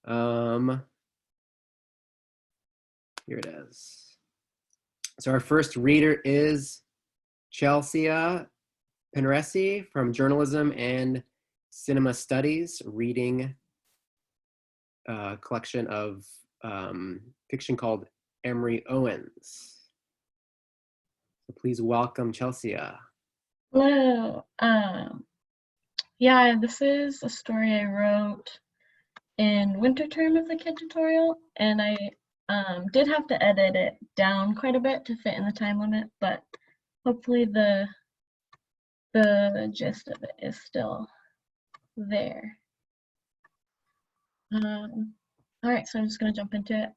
Here it is. So our first reader is Chelsea Pitarresi from Journalism and Cinema Studies, reading a collection of fiction called Emery Owens. So please welcome Chelsea. Hello. Yeah, this is a story I wrote in winter term of the KIDD tutorial, and I did have to edit it down quite a bit to fit in the time limit, but hopefully the gist of it is still there. All right, so I'm just gonna jump into it.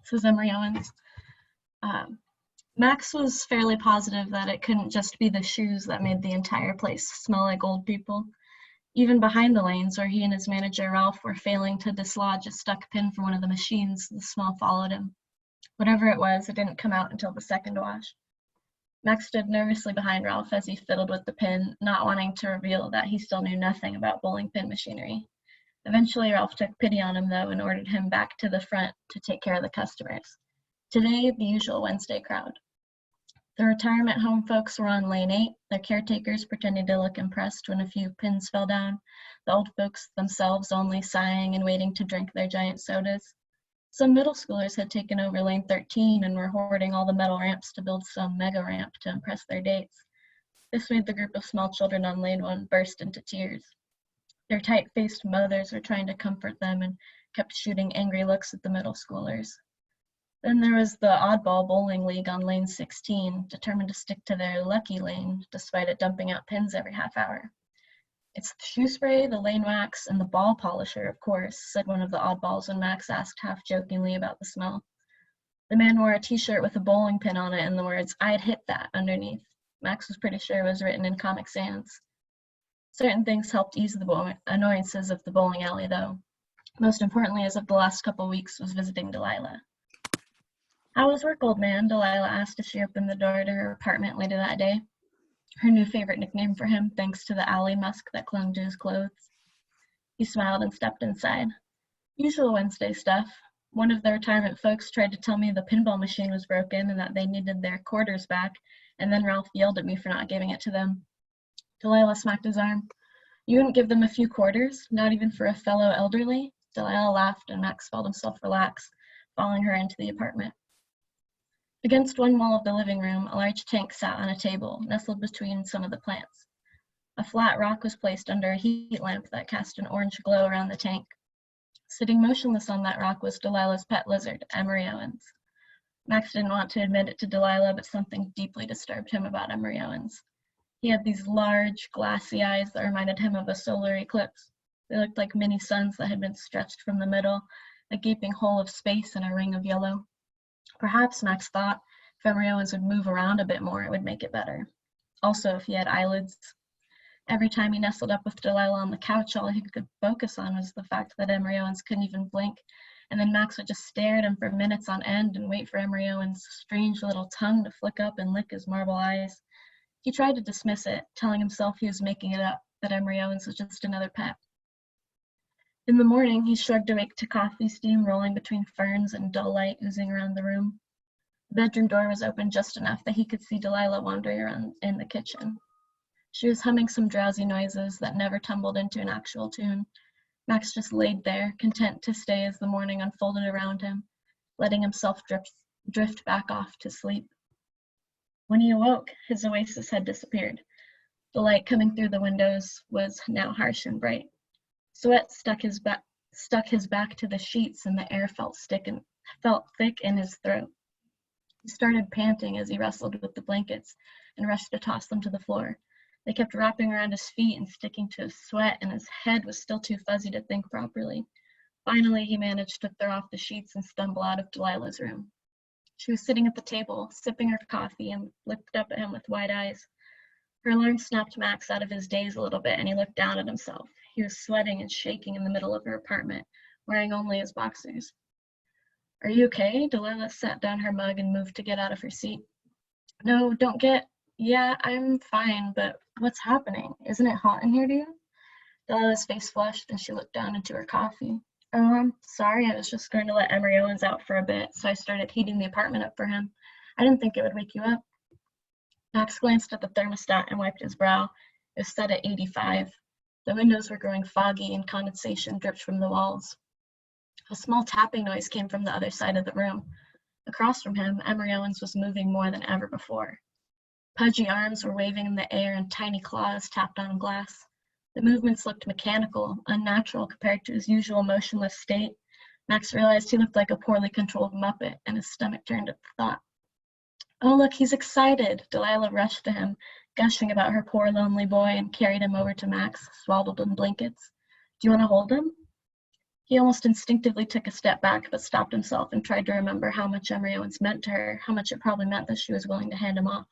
This is Emery Owens. Max was fairly positive that it couldn't just be the shoes that made the entire place smell like old people. Even behind the lanes, where he and his manager Ralph were failing to dislodge a stuck pin from one of the machines, the smell followed him. Whatever it was, it didn't come out until the second wash. Max stood nervously behind Ralph as he fiddled with the pin, not wanting to reveal that he still knew nothing about bowling pin machinery. Eventually, Ralph took pity on him, though, and ordered him back to the front to take care of the customers. Today, the usual Wednesday crowd. The retirement home folks were on lane 8, their caretakers pretending to look impressed when a few pins fell down, the old folks themselves only sighing and waiting to drink their giant sodas. Some middle schoolers had taken over lane 13 and were hoarding all the metal ramps to build some mega ramp to impress their dates. This made the group of small children on lane 1 burst into tears. Their tight-faced mothers were trying to comfort them and kept shooting angry looks at the middle schoolers. Then there was the oddball bowling league on lane 16, determined to stick to their lucky lane despite it dumping out pins every half hour. "It's the shoe spray, the lane wax, and the ball polisher, of course," said one of the oddballs when Max asked half-jokingly about the smell. The man wore a t-shirt with a bowling pin on it and the words, "I'd hit that," underneath. Max was pretty sure it was written in Comic Sans. Certain things helped ease the annoyances of the bowling alley, though. Most importantly, as of the last couple weeks, was visiting Delilah. "How was work, old man?" Delilah asked as she opened the door to her apartment later that day. Her new favorite nickname for him, thanks to the alley musk that clung to his clothes. He smiled and stepped inside. "Usual Wednesday stuff. One of the retirement folks tried to tell me the pinball machine was broken and that they needed their quarters back, and then Ralph yelled at me for not giving it to them." Delilah smacked his arm. "You wouldn't give them a few quarters, not even for a fellow elderly?" Delilah laughed and Max felt himself relax, following her into the apartment. Against one wall of the living room, a large tank sat on a table, nestled between some of the plants. A flat rock was placed under a heat lamp that cast an orange glow around the tank. Sitting motionless on that rock was Delilah's pet lizard, Emery Owens. Max didn't want to admit it to Delilah, but something deeply disturbed him about Emery Owens. He had these large, glassy eyes that reminded him of a solar eclipse. They looked like mini suns that had been stretched from the middle, a gaping hole of space and a ring of yellow. Perhaps, Max thought, if Emery Owens would move around a bit more, it would make it better. Also, if he had eyelids. Every time he nestled up with Delilah on the couch, all he could focus on was the fact that Emery Owens couldn't even blink, and then Max would just stare at him for minutes on end and wait for Emery Owens' strange little tongue to flick up and lick his marble eyes. He tried to dismiss it, telling himself he was making it up, that Emery Owens was just another pet. In the morning, he shrugged awake to coffee steam rolling between ferns and dull light oozing around the room. The bedroom door was open just enough that he could see Delilah wandering around in the kitchen. She was humming some drowsy noises that never tumbled into an actual tune. Max just laid there, content to stay as the morning unfolded around him, letting himself drift back off to sleep. When he awoke, his oasis had disappeared. The light coming through the windows was now harsh and bright. Sweat stuck his back to the sheets, and the air felt thick in his throat. He started panting as he wrestled with the blankets and rushed to toss them to the floor. They kept wrapping around his feet and sticking to his sweat, and his head was still too fuzzy to think properly. Finally, he managed to throw off the sheets and stumble out of Delilah's room. She was sitting at the table, sipping her coffee, and looked up at him with wide eyes. Her alarm snapped Max out of his daze a little bit, and he looked down at himself. He was sweating and shaking in the middle of her apartment, wearing only his boxers. "Are you okay?" Delilah set down her mug and moved to get out of her seat. "No, don't get—" "Yeah, I'm fine, but what's happening? Isn't it hot in here to you?" Delilah's face flushed and she looked down into her coffee. Oh, I'm sorry, I was just going to let Emery Owens out for a bit, so I started heating the apartment up for him. I didn't think it would wake you up. Max glanced at the thermostat and wiped his brow. It was set at 85. The windows were growing foggy and condensation dripped from the walls. A small tapping noise came from the other side of the room. Across from him, Emery Owens was moving more than ever before. Pudgy arms were waving in the air and tiny claws tapped on glass. The movements looked mechanical, unnatural compared to his usual motionless state. Max realized he looked like a poorly controlled Muppet, and his stomach turned at the thought. Oh, look, he's excited! Delilah rushed to him, gushing about her poor lonely boy, and carried him over to Max, swaddled in blankets. Do you want to hold him? He almost instinctively took a step back, but stopped himself and tried to remember how much Emery Owens meant to her, how much it probably meant that she was willing to hand him off.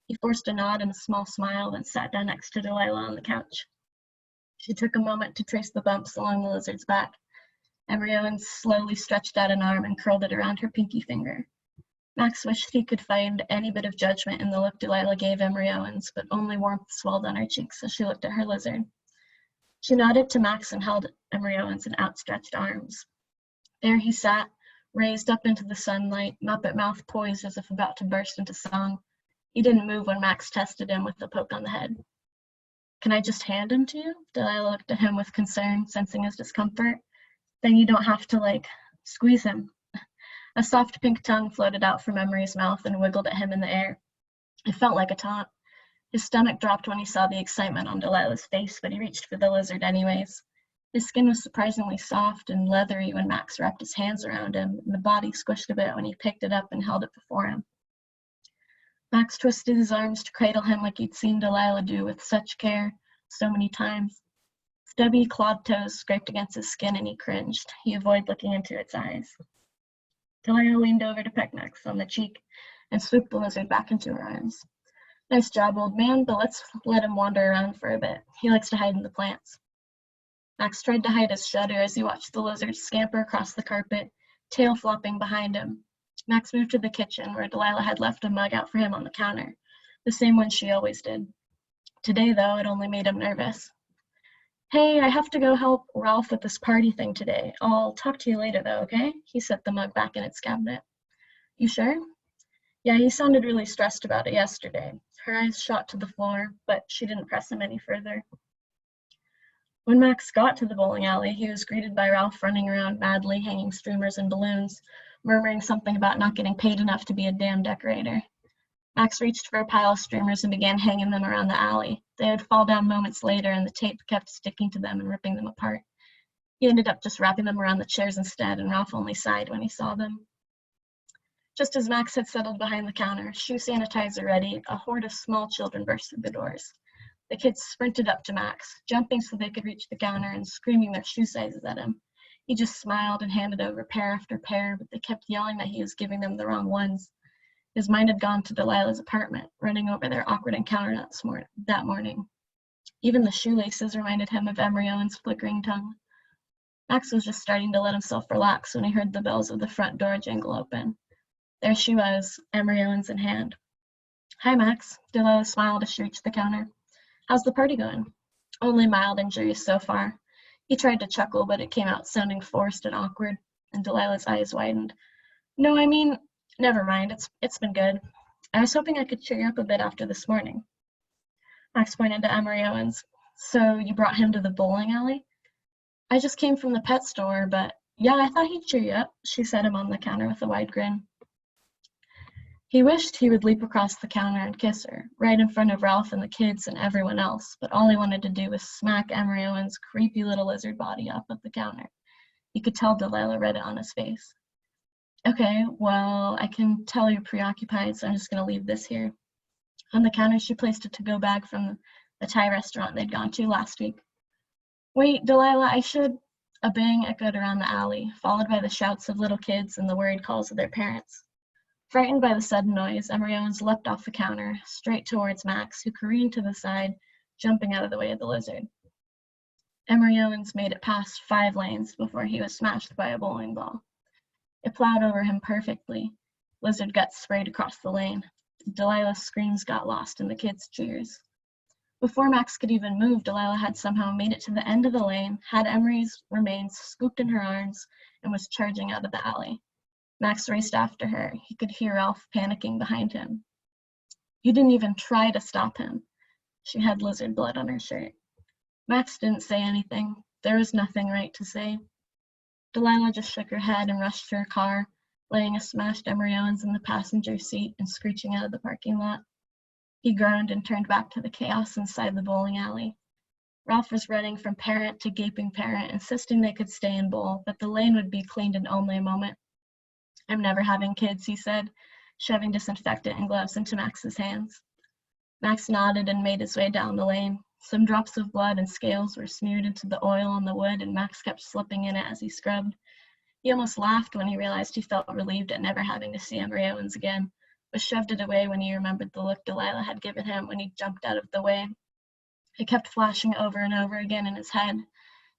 He forced a nod and a small smile, then sat down next to Delilah on the couch. She took a moment to trace the bumps along the lizard's back. Emery Owens slowly stretched out an arm and curled it around her pinky finger. Max wished he could find any bit of judgment in the look Delilah gave Emery Owens, but only warmth swelled on her cheeks as she looked at her lizard. She nodded to Max and held Emery Owens in outstretched arms. There he sat, raised up into the sunlight, Muppet mouth poised as if about to burst into song. He didn't move when Max tested him with a poke on the head. Can I just hand him to you? Delilah looked at him with concern, sensing his discomfort. Then you don't have to, squeeze him. A soft pink tongue floated out from Emery's mouth and wiggled at him in the air. It felt like a taunt. His stomach dropped when he saw the excitement on Delilah's face, but he reached for the lizard anyways. His skin was surprisingly soft and leathery when Max wrapped his hands around him, and the body squished a bit when he picked it up and held it before him. Max twisted his arms to cradle him like he'd seen Delilah do with such care so many times. Stubby, clawed toes scraped against his skin and he cringed. He avoided looking into its eyes. Delilah leaned over to peck Max on the cheek and swooped the lizard back into her arms. Nice job, old man, but let's let him wander around for a bit. He likes to hide in the plants. Max tried to hide his shudder as he watched the lizard scamper across the carpet, tail flopping behind him. Max moved to the kitchen, where Delilah had left a mug out for him on the counter, the same one she always did. Today, though, it only made him nervous. Hey, I have to go help Ralph with this party thing today. I'll talk to you later, though, okay? He set the mug back in its cabinet. You sure? Yeah, he sounded really stressed about it yesterday. Her eyes shot to the floor, but she didn't press him any further. When Max got to the bowling alley, he was greeted by Ralph running around madly, hanging streamers and balloons, murmuring something about not getting paid enough to be a damn decorator. Max reached for a pile of streamers and began hanging them around the alley. They would fall down moments later, and the tape kept sticking to them and ripping them apart. He ended up just wrapping them around the chairs instead, and Ralph only sighed when he saw them. Just as Max had settled behind the counter, shoe sanitizer ready, a horde of small children burst through the doors. The kids sprinted up to Max, jumping so they could reach the counter and screaming their shoe sizes at him. He just smiled and handed over pair after pair, but they kept yelling that he was giving them the wrong ones. His mind had gone to Delilah's apartment, running over their awkward encounter that morning. Even the shoelaces reminded him of Emery Owens' flickering tongue. Max was just starting to let himself relax when he heard the bells of the front door jingle open. There she was, Emery Owens in hand. Hi, Max. Delilah smiled as she reached the counter. How's the party going? Only mild injuries so far. He tried to chuckle, but it came out sounding forced and awkward, and Delilah's eyes widened. No, I mean, never mind. It's been good. I was hoping I could cheer you up a bit after this morning. Max pointed to Emery Owens. So you brought him to the bowling alley? I just came from the pet store, but yeah, I thought he'd cheer you up, she set him on the counter with a wide grin. He wished he would leap across the counter and kiss her, right in front of Ralph and the kids and everyone else, but all he wanted to do was smack Emery Owens' creepy little lizard body up at the counter. You could tell Delilah read it on his face. Okay, well, I can tell you're preoccupied, so I'm just going to leave this here. On the counter, she placed a to-go bag from the Thai restaurant they'd gone to last week. Wait, Delilah, I should... A bang echoed around the alley, followed by the shouts of little kids and the worried calls of their parents. Frightened by the sudden noise, Emery Owens leapt off the counter, straight towards Max, who careened to the side, jumping out of the way of the lizard. Emery Owens made it past 5 lanes before he was smashed by a bowling ball. It plowed over him perfectly. Lizard guts sprayed across the lane. Delilah's screams got lost in the kids' cheers. Before Max could even move, Delilah had somehow made it to the end of the lane, had Emery's remains scooped in her arms, and was charging out of the alley. Max raced after her. He could hear Ralph panicking behind him. "You didn't even try to stop him." She had lizard blood on her shirt. Max didn't say anything. There was nothing right to say. Delilah just shook her head and rushed to her car, laying a smashed Emery Owens in the passenger seat and screeching out of the parking lot. He groaned and turned back to the chaos inside the bowling alley. Ralph was running from parent to gaping parent, insisting they could stay and bowl, but the lane would be cleaned in only a moment. "I'm never having kids," he said, shoving disinfectant and gloves into Max's hands. Max nodded and made his way down the lane. Some drops of blood and scales were smeared into the oil on the wood, and Max kept slipping in it as he scrubbed. He almost laughed when he realized he felt relieved at never having to see Emery Owens again, but shoved it away when he remembered the look Delilah had given him when he jumped out of the way. It kept flashing over and over again in his head.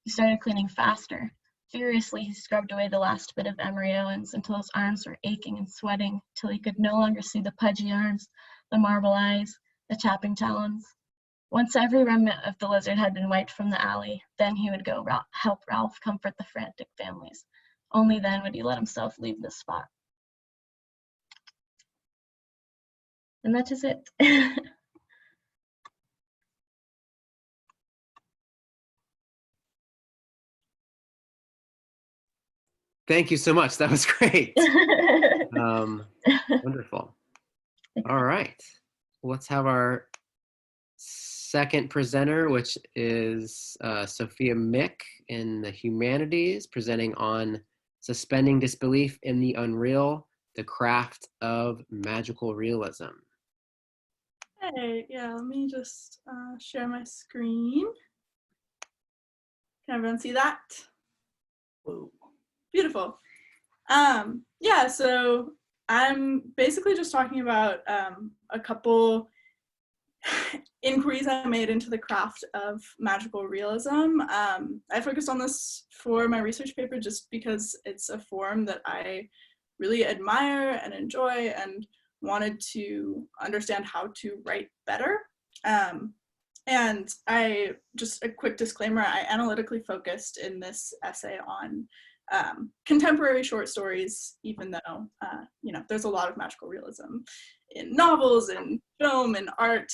He started cleaning faster. Furiously, he scrubbed away the last bit of Emery Owens until his arms were aching and sweating, till he could no longer see the pudgy arms, the marble eyes, the tapping talons. Once every remnant of the lizard had been wiped from the alley, then he would go help Ralph comfort the frantic families. Only then would he let himself leave the spot. And that is it. Thank you so much. That was great. Wonderful. All right. Let's have our second presenter, which is Sophia Mick in the humanities, presenting on Suspending Disbelief in the Unreal, the Craft of Magical Realism. Hey, yeah, let me just share my screen. Can everyone see that? Whoa, beautiful. Yeah, so I'm basically just talking about a couple inquiries I made into the craft of magical realism. I focused on this for my research paper just because it's a form that I really admire and enjoy and wanted to understand how to write better. And just a quick disclaimer, I analytically focused in this essay on contemporary short stories, even though, there's a lot of magical realism in novels and film and art.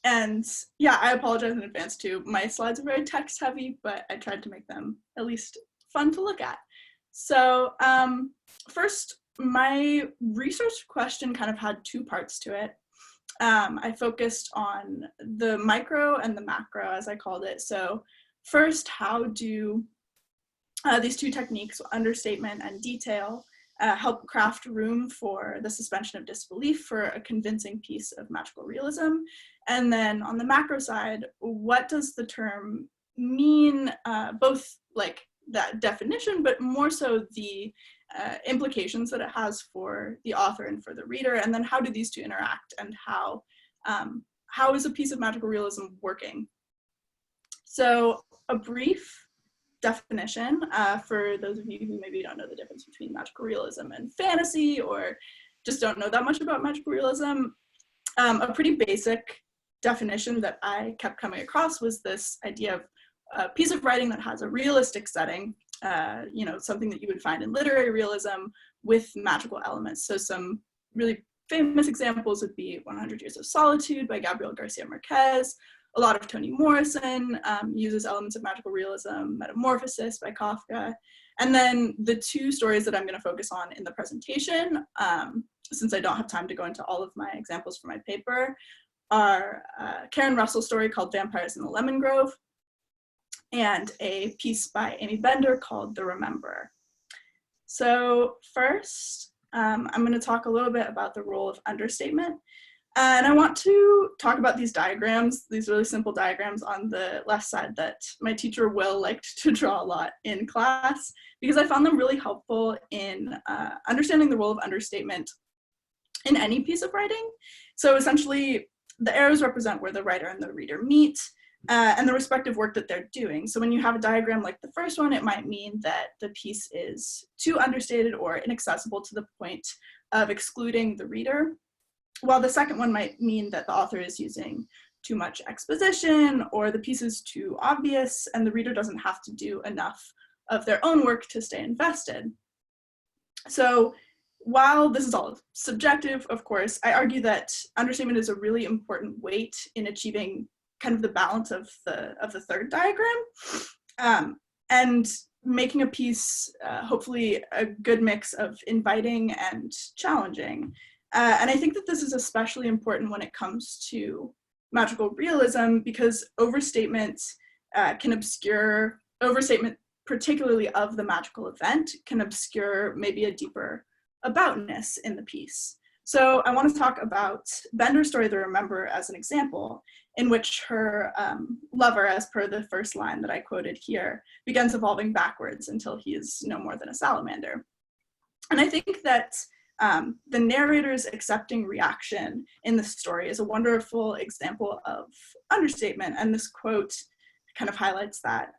And yeah, I apologize in advance too. My slides are very text heavy, but I tried to make them at least fun to look at. So first, my research question kind of had two parts to it. I focused on the micro and the macro, as I called it. So first, how do these two techniques, understatement and detail, help craft room for the suspension of disbelief for a convincing piece of magical realism? And then on the macro side, what does the term mean, both like that definition, but more so the implications that it has for the author and for the reader, and then how do these two interact, and how is a piece of magical realism working? So a brief definition for those of you who maybe don't know the difference between magical realism and fantasy, or just don't know that much about magical realism. A pretty basic definition that I kept coming across was this idea of a piece of writing that has a realistic setting, something that you would find in literary realism with magical elements. So some really famous examples would be 100 Years of Solitude by Gabriel Garcia Marquez. A lot of Toni Morrison uses elements of magical realism, Metamorphosis by Kafka. And then the two stories that I'm going to focus on in the presentation, since I don't have time to go into all of my examples for my paper, are Karen Russell's story called Vampires in the Lemon Grove, and a piece by Amy Bender called The Rememberer. So first, I'm going to talk a little bit about the role of understatement. And I want to talk about these diagrams, these really simple diagrams on the left side that my teacher Will liked to draw a lot in class, because I found them really helpful in understanding the role of understatement in any piece of writing. So essentially, the arrows represent where the writer and the reader meet, and the respective work that they're doing. So when you have a diagram like the first one, it might mean that the piece is too understated or inaccessible to the point of excluding the reader. while the second one might mean that the author is using too much exposition or the piece is too obvious and the reader doesn't have to do enough of their own work to stay invested. So while this is all subjective, of course, I argue that understatement is a really important weight in achieving kind of the balance of the third diagram, and making a piece hopefully a good mix of inviting and challenging. And I think that this is especially important when it comes to magical realism, because overstatement particularly of the magical event, can obscure maybe a deeper aboutness in the piece. So I want to talk about Bender's story, The Remember, as an example, in which her lover, as per the first line that I quoted here, begins evolving backwards until he is no more than a salamander. And I think that the narrator's accepting reaction in the story is a wonderful example of understatement, and this quote kind of highlights that.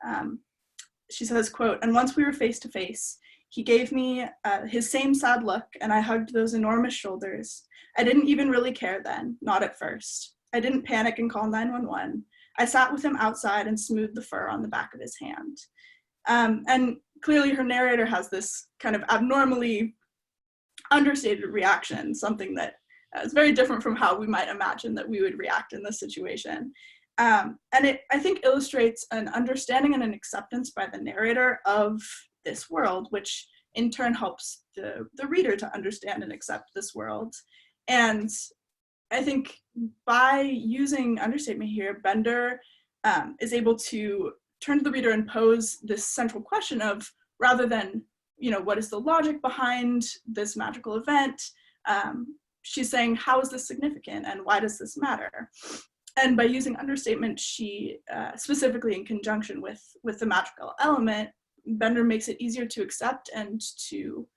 She says, quote, "And once we were face to face, he gave me his same sad look, and I hugged those enormous shoulders. I didn't even really care then, not at first. I didn't panic and call 911. I sat with him outside and smoothed the fur on the back of his hand." And clearly her narrator has this kind of abnormally understated reaction, something that is very different from how we might imagine that we would react in this situation. And it, I think, illustrates an understanding and an acceptance by the narrator of this world, which in turn helps the reader to understand and accept this world. And I think by using understatement here, Bender is able to turn to the reader and pose this central question of, rather than, you know, what is the logic behind this magical event, she's saying, how is this significant and why does this matter? And by using understatement, she, specifically in conjunction with the magical element, Bender makes it easier to accept and to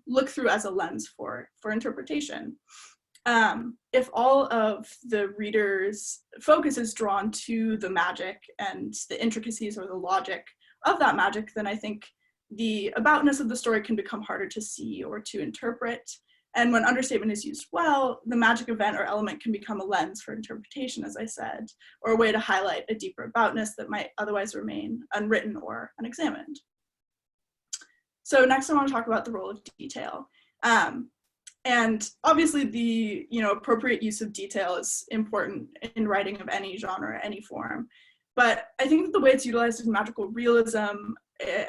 look through as a lens for interpretation. If all of the reader's focus is drawn to the magic and the intricacies or the logic of that magic, then I think the aboutness of the story can become harder to see or to interpret. And when understatement is used well, the magic event or element can become a lens for interpretation, as I said, or a way to highlight a deeper aboutness that might otherwise remain unwritten or unexamined. So next I want to talk about the role of detail. And obviously the appropriate use of detail is important in writing of any genre, any form. But I think that the way it's utilized in magical realism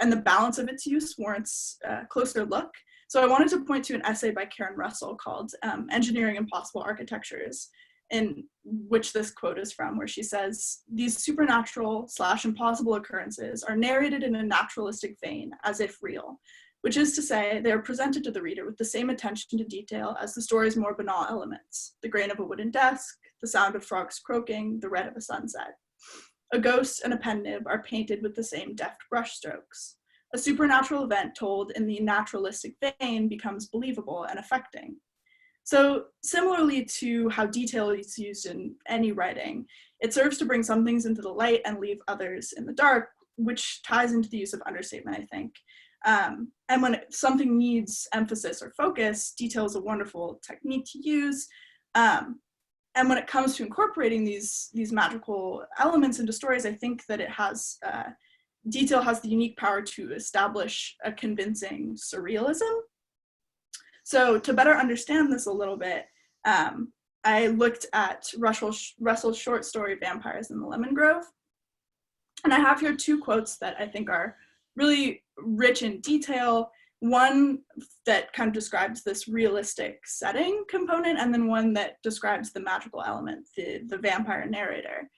and the balance of its use warrants a closer look. So I wanted to point to an essay by Karen Russell called Engineering Impossible Architectures, in which this quote is from, where she says, "These supernatural/impossible occurrences are narrated in a naturalistic vein, as if real, which is to say, they are presented to the reader with the same attention to detail as the story's more banal elements, the grain of a wooden desk, the sound of frogs croaking, the red of a sunset. A ghost and a pen nib are painted with the same deft brushstrokes. A supernatural event told in the naturalistic vein becomes believable and affecting." So similarly to how detail is used in any writing, it serves to bring some things into the light and leave others in the dark, which ties into the use of understatement, I think. And when something needs emphasis or focus, detail is a wonderful technique to use. And when it comes to incorporating these magical elements into stories, I think that it has detail has the unique power to establish a convincing surrealism. So to better understand this a little bit, I looked at Russell's short story, Vampires in the Lemon Grove. And I have here two quotes that I think are really rich in detail. One that kind of describes this realistic setting component, and then one that describes the magical element, the vampire narrator.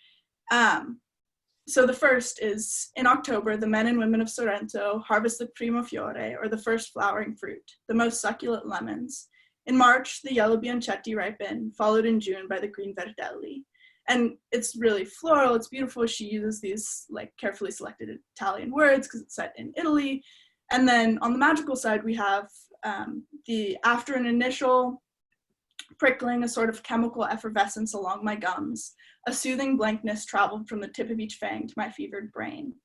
So the first is, "In October, the men and women of Sorrento harvest the primo fiore, or the first flowering fruit, the most succulent lemons. In March, the yellow bianchetti ripen, followed in June by the green verdelli." And it's really floral, it's beautiful. She uses these like carefully selected Italian words because it's set in Italy. And then on the magical side, we have after an initial prickling, a sort of chemical effervescence along my gums, a soothing blankness traveled from the tip of each fang to my fevered brain.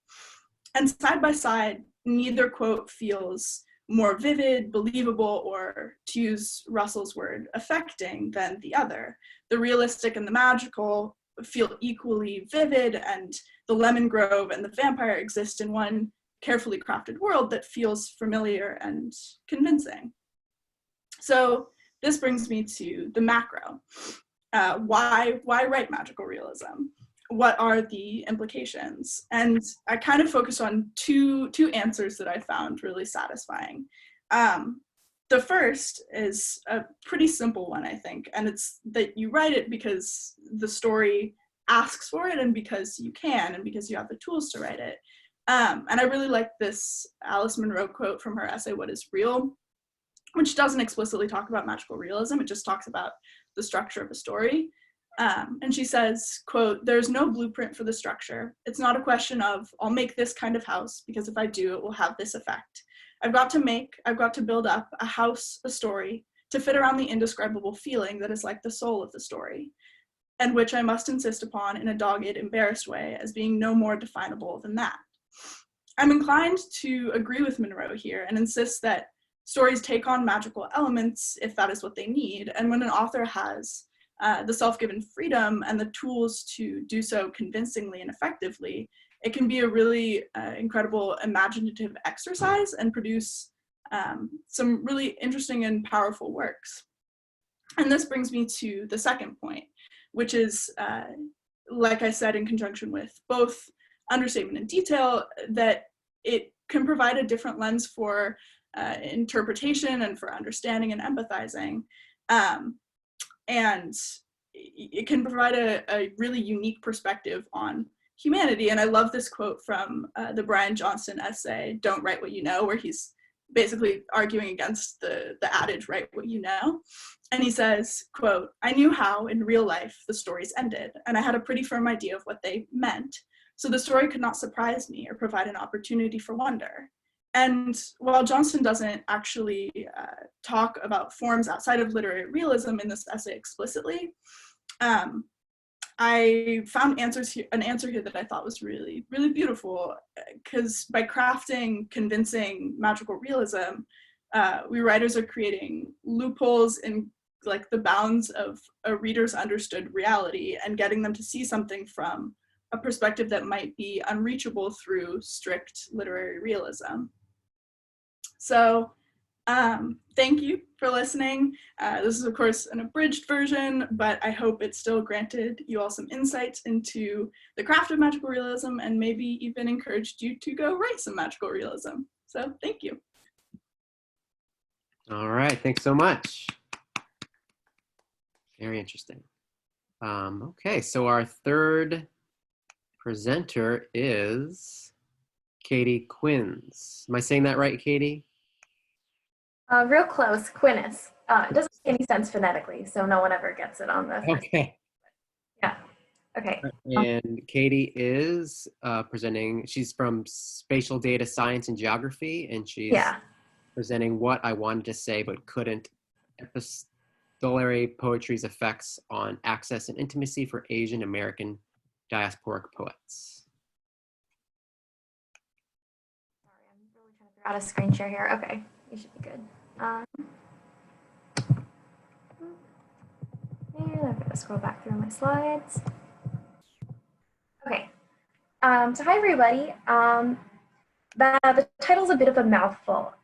And side by side, neither quote feels more vivid, believable, or to use Russell's word, affecting than the other. The realistic and the magical feel equally vivid, and the lemon grove and the vampire exist in one carefully crafted world that feels familiar and convincing. So this brings me to the macro. Why write magical realism? What are the implications? And I kind of focused on two answers that I found really satisfying. The first is a pretty simple one, I think, and it's that you write it because the story asks for it, and because you can, and because you have the tools to write it. And I really like this Alice Munro quote from her essay, What is Real?, which doesn't explicitly talk about magical realism, it just talks about the structure of a story. And she says, quote, "There's no blueprint for the structure. It's not a question of, I'll make this kind of house, because if I do, it will have this effect. I've got to build up a house, a story, to fit around the indescribable feeling that is like the soul of the story, and which I must insist upon in a dogged, embarrassed way as being no more definable than that." I'm inclined to agree with Munro here and insist that stories take on magical elements if that is what they need, and when an author has the self-given freedom and the tools to do so convincingly and effectively, it can be a really incredible imaginative exercise and produce some really interesting and powerful works. And this brings me to the second point, which is, like I said, in conjunction with both Understatement and Detail, that it can provide a different lens for interpretation and for understanding and empathizing. And it can provide a really unique perspective on humanity. And I love this quote from the Brian Johnston essay, Don't Write What You Know, where he's basically arguing against the adage, write what you know. And he says, quote, "I knew how, in real life, the stories ended, and I had a pretty firm idea of what they meant. So the story could not surprise me or provide an opportunity for wonder." And while Johnston doesn't actually talk about forms outside of literary realism in this essay explicitly, I found an answer here that I thought was really, really beautiful, because by crafting convincing magical realism, we writers are creating loopholes in like the bounds of a reader's understood reality and getting them to see something from a perspective that might be unreachable through strict literary realism. So thank you for listening. This is, of course, an abridged version, but I hope it still granted you all some insights into the craft of magical realism and maybe even encouraged you to go write some magical realism. So thank you. All right, thanks so much. Very interesting. Okay, so our third presenter is Katie Quines. Am I saying that right, Katie? Real close, Quines. It doesn't make any sense phonetically, so no one ever gets it on the first. Okay. Yeah, okay. And Katie is presenting, she's from Spatial Data Science and Geography, and she's presenting What I Wanted to Say But Couldn't, Epistolary Poetry's Effects on Access and Intimacy for Asian American Diasporic Poets. Sorry, I'm really trying to figure out a screen share here. Okay, you should be good. And I'm going to scroll back through my slides. Okay, so hi everybody. The title's a bit of a mouthful.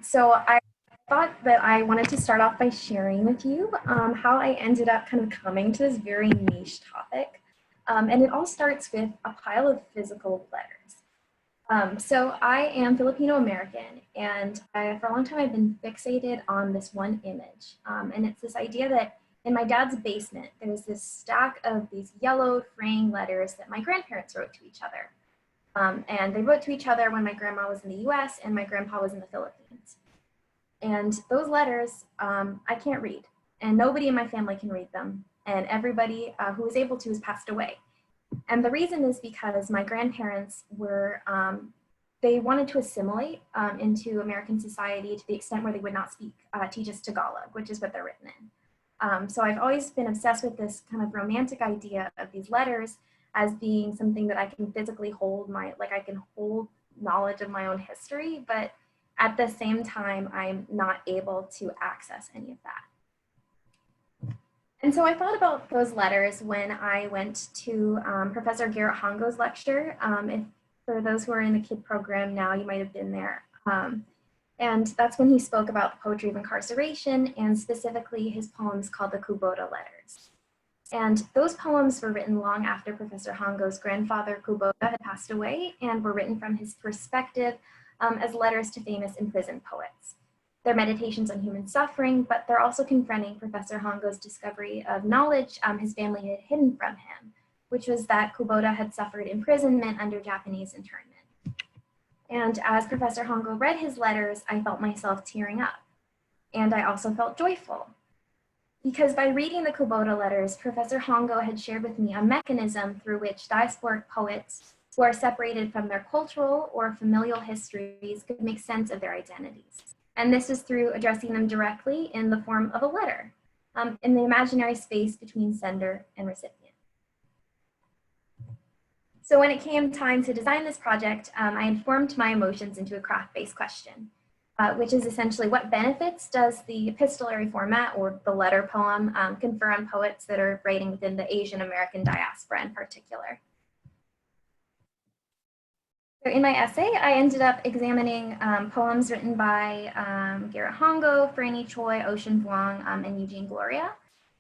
So I thought that I wanted to start off by sharing with you how I ended up kind of coming to this very niche topic. And it all starts with a pile of physical letters. So I am Filipino-American, and for a long time I've been fixated on this one image. And it's this idea that in my dad's basement, there was this stack of these yellowed fraying letters that my grandparents wrote to each other. And they wrote to each other when my grandma was in the US and my grandpa was in the Philippines. And those letters, I can't read, and nobody in my family can read them. And everybody who was able to has passed away. And the reason is because my grandparents were, they wanted to assimilate into American society to the extent where they would not teach us Tagalog, which is what they're written in. So I've always been obsessed with this kind of romantic idea of these letters as being something that I can physically hold, like I can hold knowledge of my own history, but at the same time, I'm not able to access any of that. And so I thought about those letters when I went to Professor Garrett Hongo's lecture. For those who are in the KIDD program now, you might have been there. And that's when he spoke about the poetry of incarceration, and specifically his poems called the Kubota Letters. And those poems were written long after Professor Hongo's grandfather, Kubota, had passed away, and were written from his perspective as letters to famous imprisoned poets. They're meditations on human suffering, but they're also confronting Professor Hongo's discovery of knowledge his family had hidden from him, which was that Kubota had suffered imprisonment under Japanese internment. And as Professor Hongo read his letters, I felt myself tearing up. And I also felt joyful. Because by reading the Kubota Letters, Professor Hongo had shared with me a mechanism through which diasporic poets who are separated from their cultural or familial histories could make sense of their identities. And this is through addressing them directly in the form of a letter, in the imaginary space between sender and recipient. So when it came time to design this project, I informed my emotions into a craft-based question, which is essentially what benefits does the epistolary format or the letter poem confer on poets that are writing within the Asian American diaspora in particular. So in my essay, I ended up examining poems written by Garrett Hongo, Franny Choi, Ocean Vuong, and Eugene Gloria.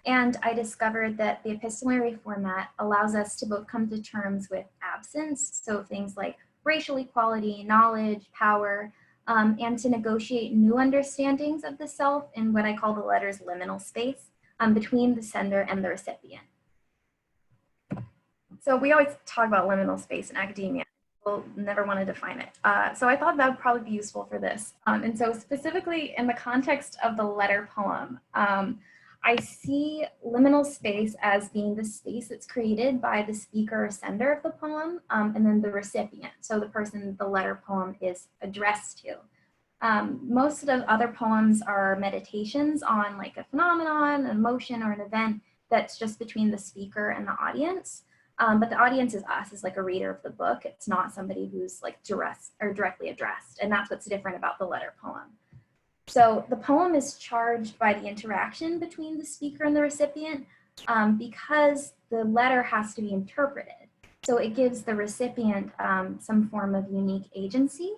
And I discovered that the epistolary format allows us to both come to terms with absence, so things like racial equality, knowledge, power, and to negotiate new understandings of the self in what I call the letter's liminal space between the sender and the recipient. So we always talk about liminal space in academia. People never want to define it. So I thought that would probably be useful for this. And so specifically in the context of the letter poem, I see liminal space as being the space that's created by the speaker or sender of the poem, and then the recipient, so the person the letter poem is addressed to. Most of the other poems are meditations on like a phenomenon, an emotion, or an event that's just between the speaker and the audience. But the audience is us, is like a reader of the book. It's not somebody who's like directly addressed, and that's what's different about the letter poem. So the poem is charged by the interaction between the speaker and the recipient because the letter has to be interpreted. So it gives the recipient some form of unique agency,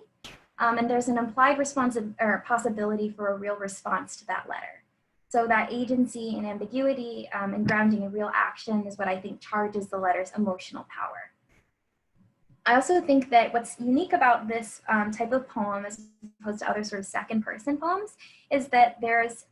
and there's an implied possibility for a real response to that letter. So that agency and ambiguity and grounding in real action is what I think charges the letter's emotional power. I also think that what's unique about this type of poem as opposed to other sort of second person poems is that there's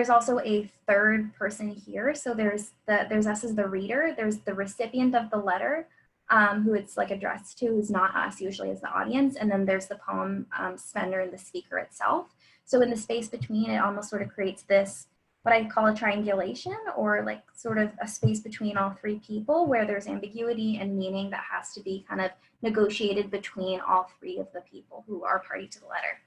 also a third person here. So there's us as the reader, there's the recipient of the letter who it's like addressed to, who's not us usually as the audience, and then there's the poem spender and the speaker itself. So in the space between, it almost sort of creates this, what I call a triangulation, or like sort of a space between all three people where there's ambiguity and meaning that has to be kind of negotiated between all three of the people who are party to the letter.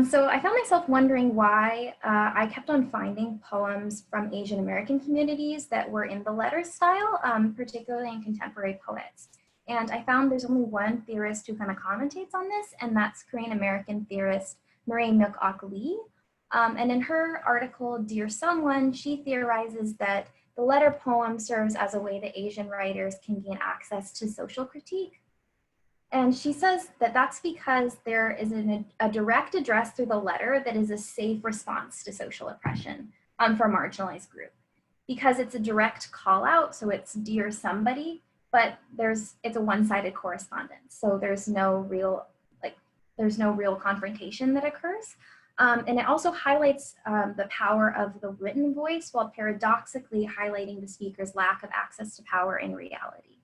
So I found myself wondering why I kept on finding poems from Asian American communities that were in the letter style, particularly in contemporary poets. And I found there's only one theorist who kind of commentates on this, and that's Korean American theorist Marie Milk-Ok Lee. And in her article, Dear Someone, she theorizes that the letter poem serves as a way that Asian writers can gain access to social critique. And she says that that's because there is a direct address through the letter that is a safe response to social oppression for a marginalized group. Because it's a direct call out, so it's dear somebody, but it's a one-sided correspondence. So there's no real confrontation that occurs. And it also highlights the power of the written voice while paradoxically highlighting the speaker's lack of access to power in reality.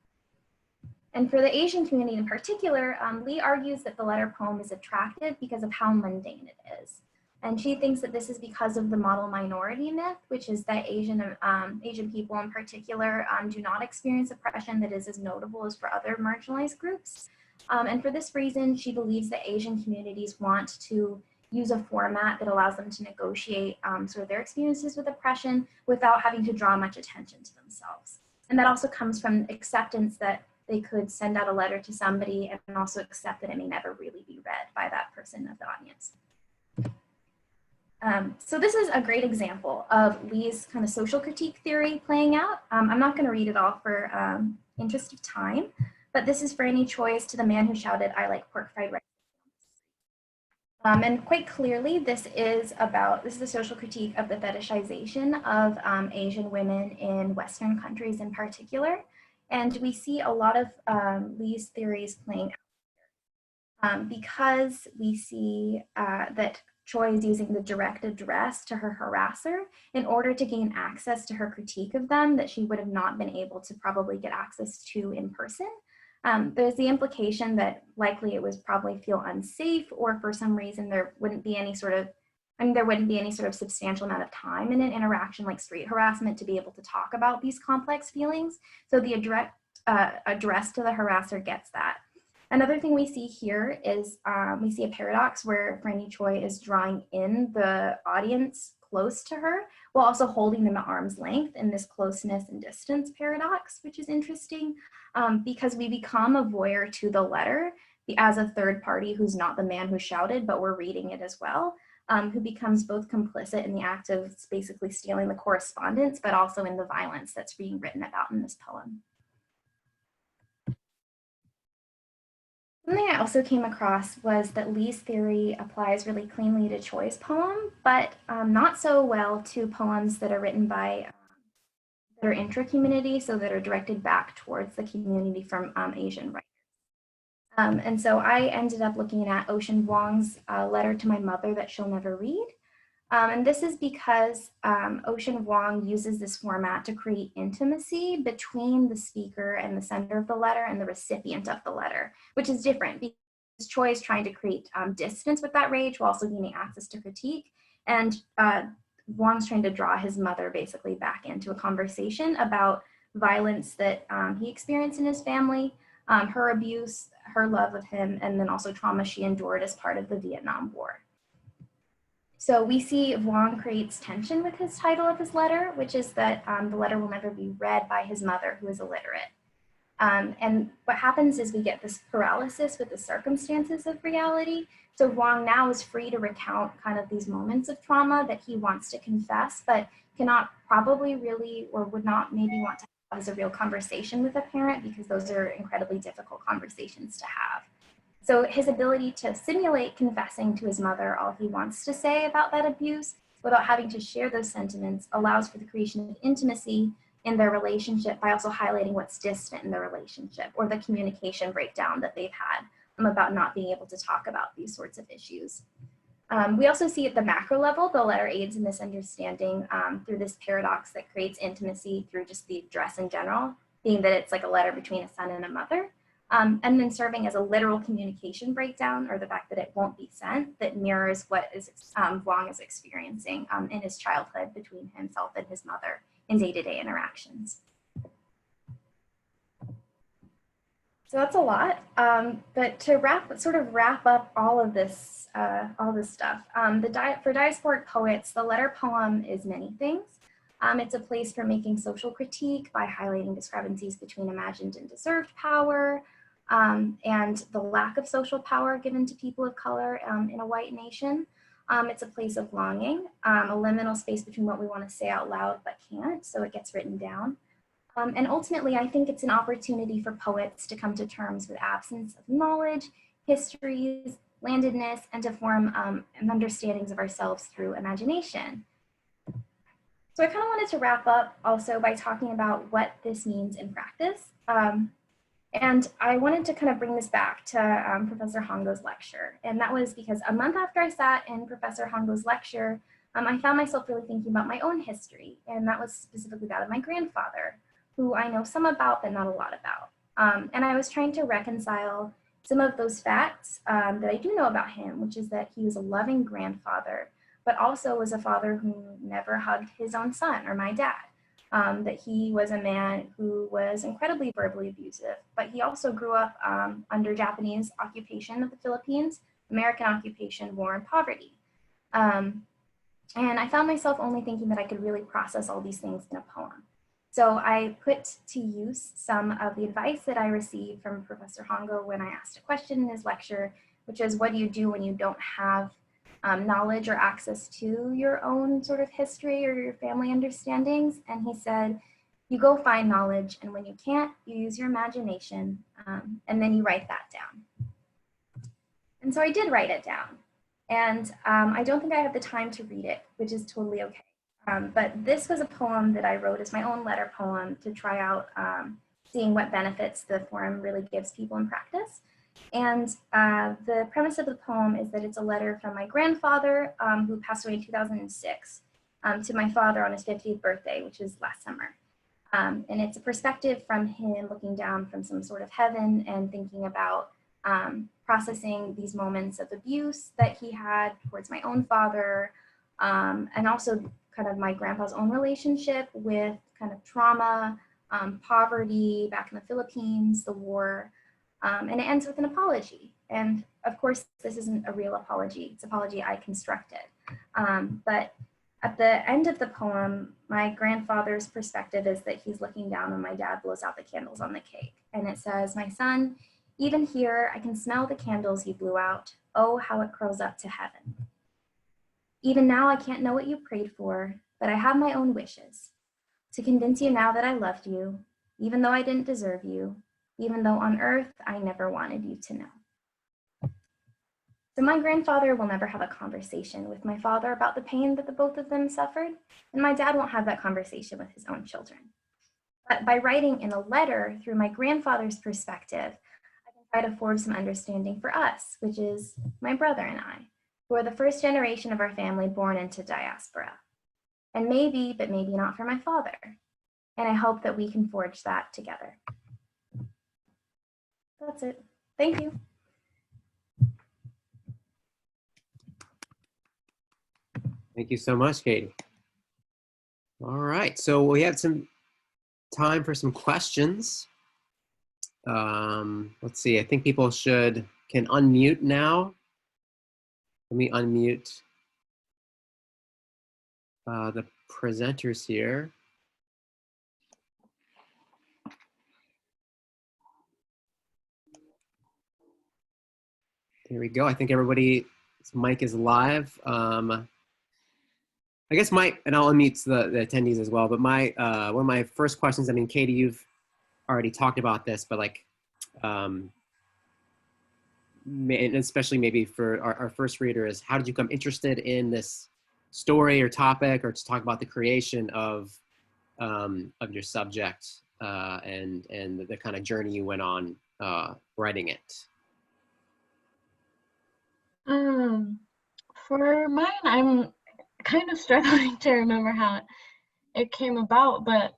And for the Asian community in particular, Lee argues that the letter poem is attractive because of how mundane it is. And she thinks that this is because of the model minority myth, which is that Asian people in particular do not experience oppression that is as notable as for other marginalized groups. And for this reason, she believes that Asian communities want to use a format that allows them to negotiate sort of their experiences with oppression without having to draw much attention to themselves. And that also comes from acceptance that they could send out a letter to somebody and also accept that it may never really be read by that person of the audience. So this is a great example of Lee's kind of social critique theory playing out. I'm not going to read it all for interest of time, but this is Franny Choi's To the Man Who Shouted, I Like Pork Fried Rice. And quite clearly, this is a social critique of the fetishization of Asian women in Western countries in particular. And we see a lot of Lee's theories playing out because we see that Choi is using the direct address to her harasser in order to gain access to her critique of them that she would have not been able to probably get access to in person. There's the implication that likely it was probably feel unsafe, or for some reason there wouldn't be any sort of, there wouldn't be any sort of substantial amount of time in an interaction like street harassment to be able to talk about these complex feelings. So the direct address to the harasser gets that. Another thing we see here is we see a paradox where Franny Choi is drawing in the audience close to her while also holding them at arm's length in this closeness and distance paradox, which is interesting because we become a voyeur to the letter as a third party who's not the man who shouted, but we're reading it as well, who becomes both complicit in the act of basically stealing the correspondence, but also in the violence that's being written about in this poem. Something I also came across was that Lee's theory applies really cleanly to Choi's poem, but not so well to poems that are written by, that are intra-community, so that are directed back towards the community from Asian writers. And so I ended up looking at Ocean Vuong's Letter to My Mother That She'll Never Read. And this is because Ocean Vuong uses this format to create intimacy between the speaker and the sender of the letter and the recipient of the letter, which is different because Choi is trying to create distance with that rage while also gaining access to critique. And Vuong's trying to draw his mother basically back into a conversation about violence that he experienced in his family, her abuse, her love of him, and then also trauma she endured as part of the Vietnam War. So we see Vuong creates tension with his title of his letter, which is that the letter will never be read by his mother, who is illiterate. And what happens is we get this paralysis with the circumstances of reality. So Vuong now is free to recount kind of these moments of trauma that he wants to confess, but cannot probably really, or would not maybe want to have as a real conversation with a parent, because those are incredibly difficult conversations to have. So his ability to simulate confessing to his mother all he wants to say about that abuse without having to share those sentiments allows for the creation of intimacy in their relationship by also highlighting what's distant in their relationship or the communication breakdown that they've had about not being able to talk about these sorts of issues. We also see at the macro level, the letter aids in this understanding through this paradox that creates intimacy through just the address in general, being that it's like a letter between a son and a mother. And then serving as a literal communication breakdown, or the fact that it won't be sent, that mirrors what is Vuong is experiencing in his childhood between himself and his mother in day-to-day interactions. So that's a lot, but to wrap up all of this stuff, for diasporic poets, the letter poem is many things. It's a place for making social critique by highlighting discrepancies between imagined and deserved power, and the lack of social power given to people of color in a white nation. It's a place of longing, a liminal space between what we want to say out loud but can't, so it gets written down. And ultimately, I think it's an opportunity for poets to come to terms with absence of knowledge, histories, landedness, and to form understandings of ourselves through imagination. So I kind of wanted to wrap up also by talking about what this means in practice. And I wanted to kind of bring this back to Professor Hongo's lecture. And that was because a month after I sat in Professor Hongo's lecture, I found myself really thinking about my own history. And that was specifically that of my grandfather, who I know some about, but not a lot about. And I was trying to reconcile some of those facts that I do know about him, which is that he was a loving grandfather, but also was a father who never hugged his own son or my dad. That he was a man who was incredibly verbally abusive, but he also grew up under Japanese occupation of the Philippines, American occupation, war, and poverty. And I found myself only thinking that I could really process all these things in a poem. So I put to use some of the advice that I received from Professor Hongo when I asked a question in his lecture, which is, what do you do when you don't have knowledge or access to your own sort of history or your family understandings? And he said, you go find knowledge, and when you can't, you use your imagination, and then you write that down. And so I did write it down. And I don't think I have the time to read it, which is totally okay. But this was a poem that I wrote as my own letter poem to try out seeing what benefits the forum really gives people in practice. And the premise of the poem is that it's a letter from my grandfather, who passed away in 2006, to my father on his 50th birthday, which was last summer. And it's a perspective from him looking down from some sort of heaven and thinking about processing these moments of abuse that he had towards my own father, and also kind of my grandpa's own relationship with kind of trauma, poverty back in the Philippines, the war, and it ends with an apology. And of course, this isn't a real apology. It's an apology I constructed. But at the end of the poem, my grandfather's perspective is that he's looking down and my dad blows out the candles on the cake. And it says, my son, even here, I can smell the candles you blew out. Oh, how it curls up to heaven. Even now, I can't know what you prayed for, but I have my own wishes. To convince you now that I loved you, even though I didn't deserve you, even though on earth, I never wanted you to know. So my grandfather will never have a conversation with my father about the pain that the both of them suffered, and my dad won't have that conversation with his own children. But by writing in a letter through my grandfather's perspective, I can try to forge some understanding for us, which is my brother and I, who are the first generation of our family born into diaspora. And maybe, but maybe not for my father. And I hope that we can forge that together. That's it. Thank you. Thank you so much, Katie. All right, so we have some time for some questions. Let's see, I think people can unmute now. Let me unmute the presenters here. There we go. I think everybody's mic is live. I guess and I'll unmute the attendees as well, but one of my first questions, I mean, Katie, you've already talked about this, but like, and especially maybe for our first reader, is how did you become interested in this story or topic, or to talk about the creation of your subject and the kind of journey you went on writing it? For mine, I'm kind of struggling to remember how it came about, but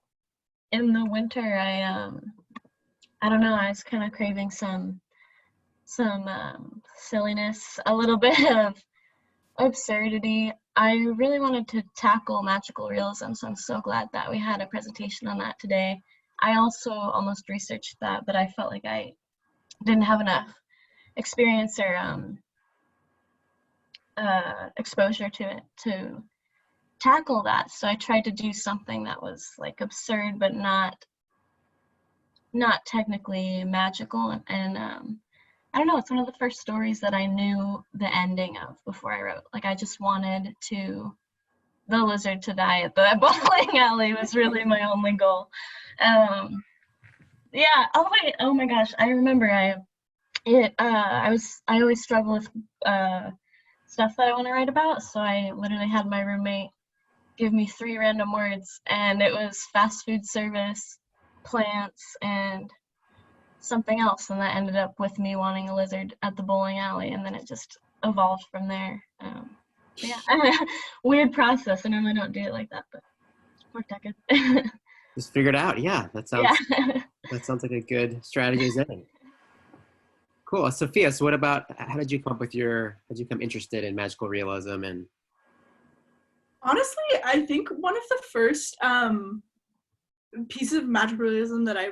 in the winter, I don't know, I was kind of craving some silliness, a little bit of absurdity. I really wanted to tackle magical realism, so I'm so glad that we had a presentation on that today. I also almost researched that, but I felt like I didn't have enough experience or exposure to it to tackle that. So I tried to do something that was like absurd, but not technically magical. And I don't know, it's one of the first stories that I knew the ending of before I wrote. Like, I just wanted the lizard to die at the bowling alley was really my only goal. Yeah, oh my gosh, I remember I always struggle with stuff that I want to write about, so I literally had my roommate give me 3 random words, and it was fast food service, plants, and something else, and that ended up with me wanting a lizard at the bowling alley, and then it just evolved from there. Yeah, weird process. I normally don't do it like that, but it worked out good. Just figured out. Yeah, that sounds Yeah. that sounds like a good strategizing. Cool. Sophia, so what about, how did you come interested in magical realism? And honestly, I think one of the first pieces of magical realism that I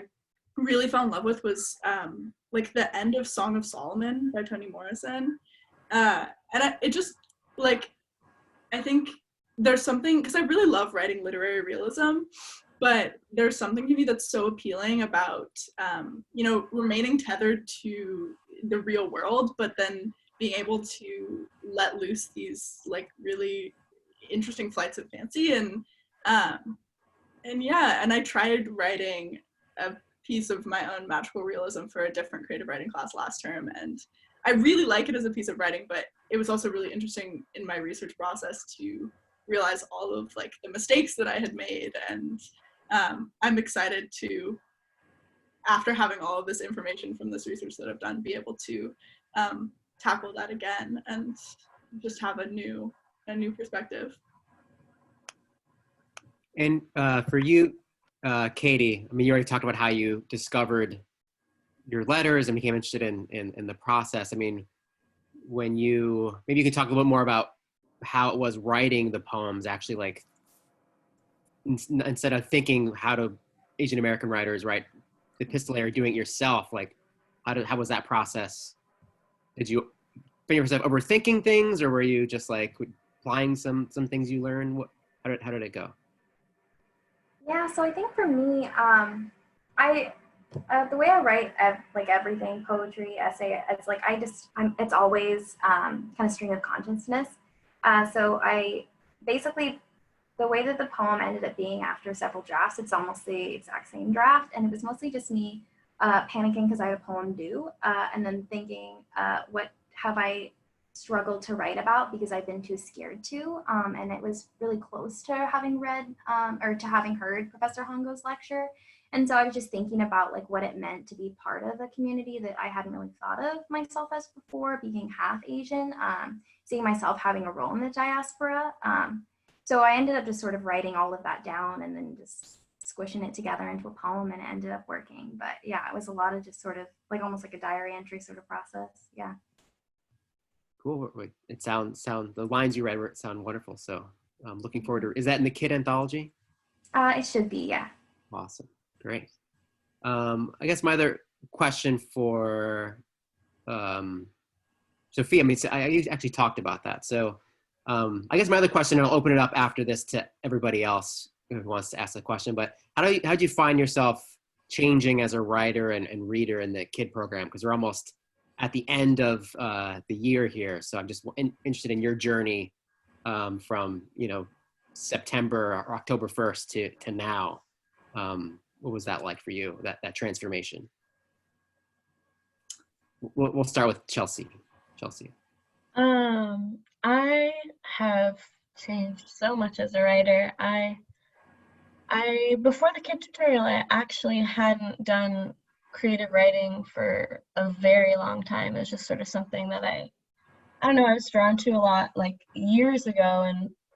really fell in love with was like the end of Song of Solomon by Toni Morrison. It just, like, I think there's something, because I really love writing literary realism, But there's something to me that's so appealing about, you know, remaining tethered to the real world, but then being able to let loose these like really interesting flights of fancy. And yeah, and I tried writing a piece of my own magical realism for a different creative writing class last term, and I really like it as a piece of writing, but it was also really interesting in my research process to realize all of like the mistakes that I had made. And I'm excited to, after having all of this information from this research that I've done, be able to tackle that again and just have a new perspective. And for you, Katie, I mean, you already talked about how you discovered your letters and became interested in the process. I mean, when you, maybe you could talk a little bit more about how it was writing the poems, actually, like, instead of thinking how do Asian American writers write epistolary, doing it yourself, like, how was that process? Did you find yourself overthinking things, or were you just like applying some things you learned? How did it go? Yeah, so I think for me, the way I write like everything, poetry, essay, it's like it's always kind of stream of consciousness. So I basically, the way that the poem ended up being after several drafts, it's almost the exact same draft, and it was mostly just me panicking because I had a poem due, and then thinking, what have I struggled to write about because I've been too scared to, and it was really close to having read or to having heard Professor Hongo's lecture. And so I was just thinking about like what it meant to be part of a community that I hadn't really thought of myself as before, being half Asian, seeing myself having a role in the diaspora. So I ended up just sort of writing all of that down and then just squishing it together into a poem, and it ended up working. But yeah, it was a lot of just sort of like almost like a diary entry sort of process. Yeah. Cool. It sounds the lines you read sound wonderful. So I'm looking forward to. Is that in the KIDD anthology? It should be, yeah. Awesome. Great. I guess my other question for Sophia, I mean, I actually talked about that. So I guess my other question, and I'll open it up after this to everybody else who wants to ask a question, but how'd you find yourself changing as a writer and reader in the KIDD program? Because we're almost at the end of the year here. So I'm just interested in your journey from, you know, September or October 1st to now. What was that like for you, that transformation? We'll start with Chelsea. I have changed so much as a writer. I before the KIDD tutorial, I actually hadn't done creative writing for a very long time. It was just sort of something that I don't know, I was drawn to a lot like years ago,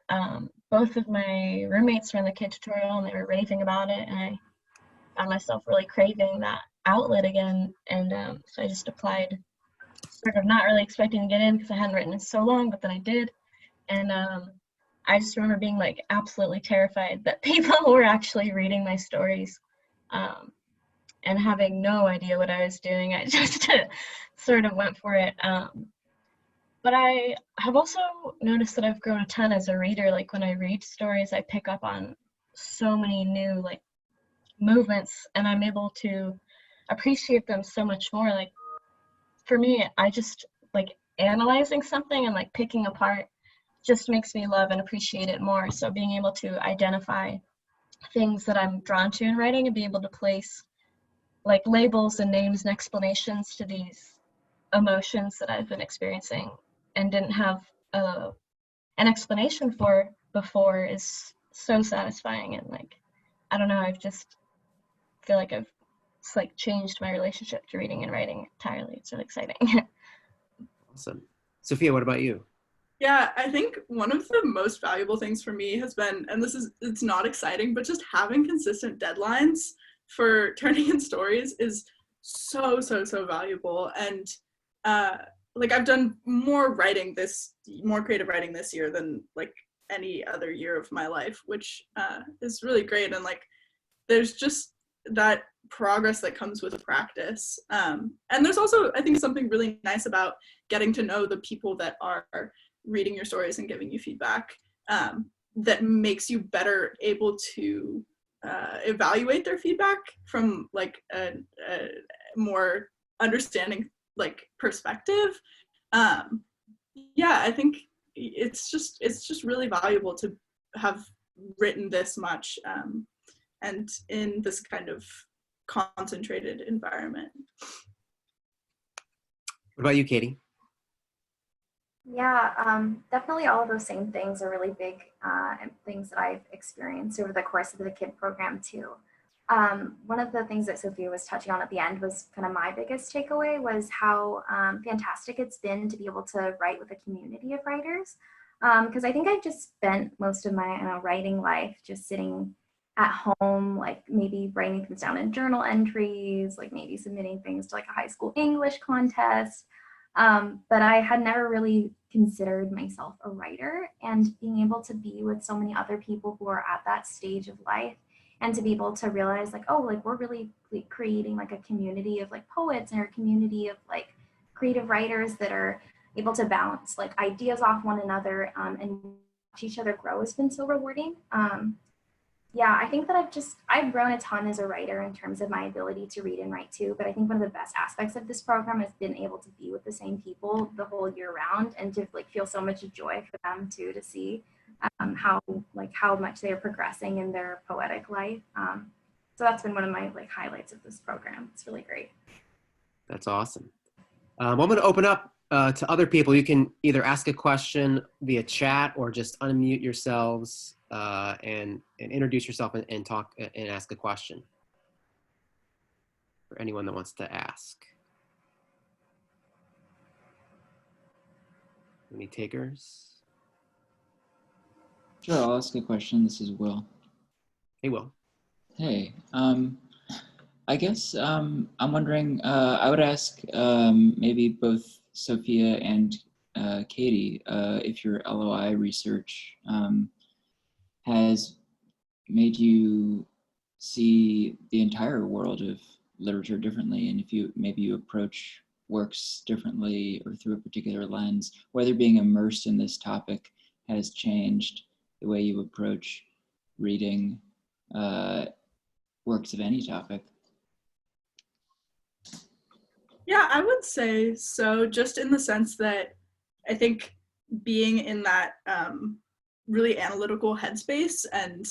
and both of my roommates were in the KIDD tutorial and they were raving about it, and I found myself really craving that outlet again, and so I just applied, sort of not really expecting to get in because I hadn't written in so long, but then I did, and I just remember being like absolutely terrified that people were actually reading my stories, and having no idea what I was doing. I just sort of went for it. But I have also noticed that I've grown a ton as a reader. Like when I read stories, I pick up on so many new like movements, and I'm able to appreciate them so much more. Like for me, I just like analyzing something and like picking apart just makes me love and appreciate it more. So being able to identify things that I'm drawn to in writing and be able to place like labels and names and explanations to these emotions that I've been experiencing and didn't have an explanation for before is so satisfying. And like, I don't know, I've just feel like it's like changed my relationship to reading and writing entirely. It's really exciting. Awesome. Sophia, what about you? Yeah, I think one of the most valuable things for me has been, and it's not exciting, but just having consistent deadlines for turning in stories is so valuable. And like I've done more creative writing this year than like any other year of my life, which is really great. And like there's just that progress that comes with practice. And there's also, I think, something really nice about getting to know the people that are reading your stories and giving you feedback that makes you better able to evaluate their feedback from like a more understanding like perspective. Yeah, I think it's just really valuable to have written this much and in this kind of concentrated environment. What about you, Katie? Yeah, definitely all of those same things are really big things that I've experienced over the course of the KIDD program too. One of the things that Sophia was touching on at the end was kind of my biggest takeaway was how fantastic it's been to be able to write with a community of writers. Because I think I've just spent most of my writing life just sitting at home, like maybe writing things down in journal entries, like maybe submitting things to like a high school English contest. But I had never really considered myself a writer, and being able to be with so many other people who are at that stage of life and to be able to realize like, oh, like we're really like creating like a community of like poets and a community of like creative writers that are able to bounce like ideas off one another and watch each other grow has been so rewarding. Yeah, I think that I've grown a ton as a writer in terms of my ability to read and write too, but I think one of the best aspects of this program has been able to be with the same people the whole year round and to like feel so much joy for them too, to see how much they're progressing in their poetic life. So that's been one of my like highlights of this program. It's really great. That's awesome. I'm going to open up to other people. You can either ask a question via chat or just unmute yourselves and introduce yourself and talk and ask a question for anyone that wants to ask. Any takers? Sure, I'll ask a question. This is Will. Hey, Will. Hey, I guess I'm wondering, I would ask maybe both Sophia and Katie if your LOI research has made you see the entire world of literature differently, and if you approach works differently or through a particular lens, whether being immersed in this topic has changed the way you approach reading works of any topic. Yeah, I would say so, just in the sense that I think being in that really analytical headspace and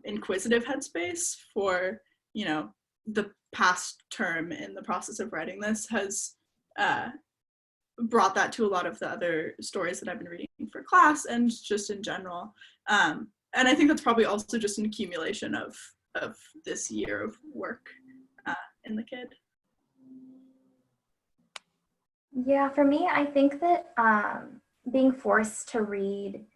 inquisitive headspace for, you know, the past term in the process of writing this has brought that to a lot of the other stories that I've been reading for class and just in general. And I think that's probably also just an accumulation of this year of work in the KIDD. Yeah, for me, I think that being forced to read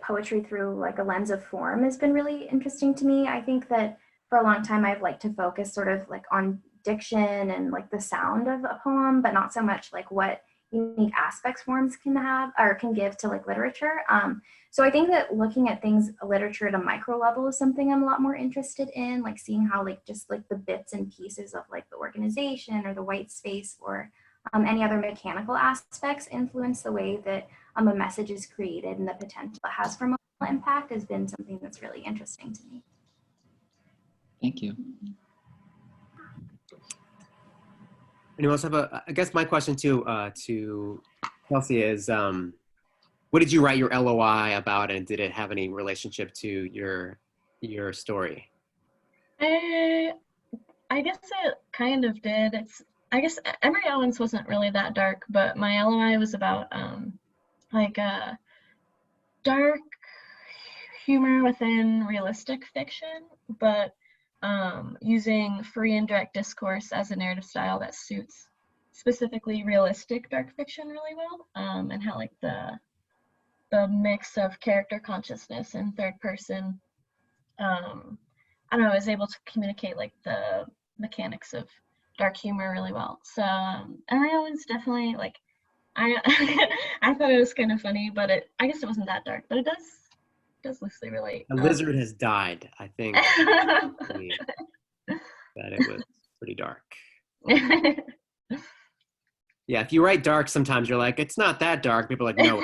poetry through like a lens of form has been really interesting to me. I think that for a long time I've liked to focus sort of like on diction and like the sound of a poem, but not so much like what unique aspects forms can have or can give to like literature. So I think that looking at things, literature at a micro level is something I'm a lot more interested in, like seeing how like just like the bits and pieces of like the organization or the white space or any other mechanical aspects influence the way that a message is created, and the potential it has for emotional impact has been something that's really interesting to me. Thank you. Anyone else have I guess my question to Kelsey is, what did you write your LOI about, and did it have any relationship to your story? I guess it kind of did. I guess Emery Owens wasn't really that dark, but my LOI was about like dark humor within realistic fiction, but using free and direct discourse as a narrative style that suits specifically realistic dark fiction really well, and how like the mix of character consciousness and third person, I don't know, is able to communicate like the mechanics of dark humor really well. So Emery Owens definitely, like, I I thought it was kind of funny, but I guess it wasn't that dark, but it does loosely relate. A lizard has died, I think. That it was pretty dark. Yeah, if you write dark, sometimes you're like, it's not that dark. People are like, no.